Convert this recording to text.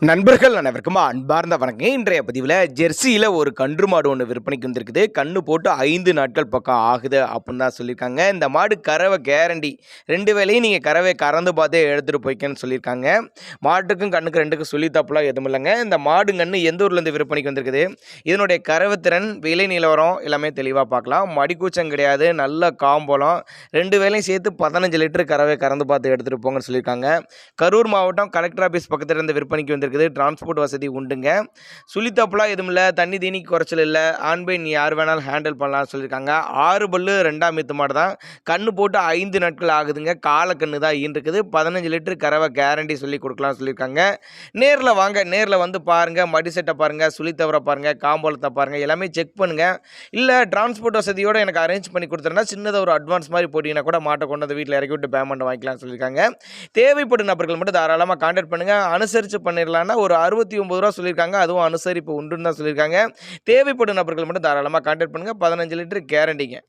நண்பர்கள் அனைவருக்கும் அன்பார்ந்த வணக்கம். இன்றைய பதிவில் ஜெர்சியில் ஒரு கன்று மாடு ஒன்று விற்பனைக்கு வந்திருக்குது. கன்று போட்டு 5 நாட்கள் பக்கம் ஆகுது அப்படின்னு தான் சொல்லியிருக்காங்க. இந்த மாடு கறவை கேரண்டி 2 வேளையும் நீங்கள் கறவை கறந்து பார்த்தே எடுத்துகிட்டு போய்க்கன்னு சொல்லியிருக்காங்க. மாட்டுக்கும் கண்ணுக்கு 2க்கும் சொல்லித்தாப்புலாம் எதுவும் இல்லைங்க. இந்த மாடு கன்று எந்த ஊர்லேருந்து விற்பனைக்கு வந்திருக்குது, இதனுடைய கறவை திறன், விலை நிலவரம் எல்லாமே தெளிவாக பார்க்கலாம். மடிக்கூச்சம் கிடையாது, நல்ல காம்பலம், 2 வேளையும் சேர்த்து 15 லிட்டர் கறவை கறந்து பார்த்து எடுத்துகிட்டு போங்கன்னு சொல்லியிருக்காங்க. கரூர் மாவட்டம் கலெக்டர் ஆஃபீஸ் பக்கத்தில் இருந்து விற்பனைக்கு வந்திருக்கு. டிரான்ஸ்போர்ட் வசதி உண்டுங்க. சுழித்தப்பெல்லாம் எதுவும் இல்லை, தண்ணி தீனிக்கு குறைச்சல் இல்லை, ஆண் பெண் யார் வேணாலும் ஹேண்டில் பண்ணலாம்னு சொல்லியிருக்காங்க. 6 பல்லு 2ஆம் ஈத்து மாடு தான். கன்று போட்டு 5 நாட்கள் ஆகுதுங்க. காலை கன்று தான் ஈன்றுக்குது. 15 லிட்டர் கறவை கேரண்டி சொல்லி கொடுக்கலாம்னு சொல்லியிருக்காங்க. நேரில் வாங்க, நேரில் வந்து பாருங்கள், மடி செட்டை பாருங்கள், சுழித்தவரை பாருங்கள், காம்போலத்தை பாருங்கள், எல்லாமே செக் பண்ணுங்கள். இல்லை டிரான்ஸ்போர்ட் வசதியோடு எனக்கு அரேஞ்ச் பண்ணி கொடுத்துருன்னா சின்னதாக ஒரு அட்வான்ஸ் மாதிரி போட்டிங்கன்னா கூட மாட்டை கொண்டு வந்து வீட்டில் இறக்கி விட்டு பேமெண்ட் வாங்கிக்கலாம்னு சொல்லியிருக்காங்க. தேவைப்படும் நபர்கள் மட்டும் தாராளமாக கான்டாக்ட் பண்ணுங்கள். அனுசரித்து பண்ணிடலான்னா ஒரு 69 ரூபா சொல்லியிருக்காங்க. அதுவும் அனுசரிப்பு உண்டுன்னு தான் சொல்லியிருக்காங்க. தேவைப்படும் நபர்கள் மட்டும் தாராளமாக கான்டாக்ட் பண்ணுங்கள். 15 லிட்டர் கேரண்டிங்க.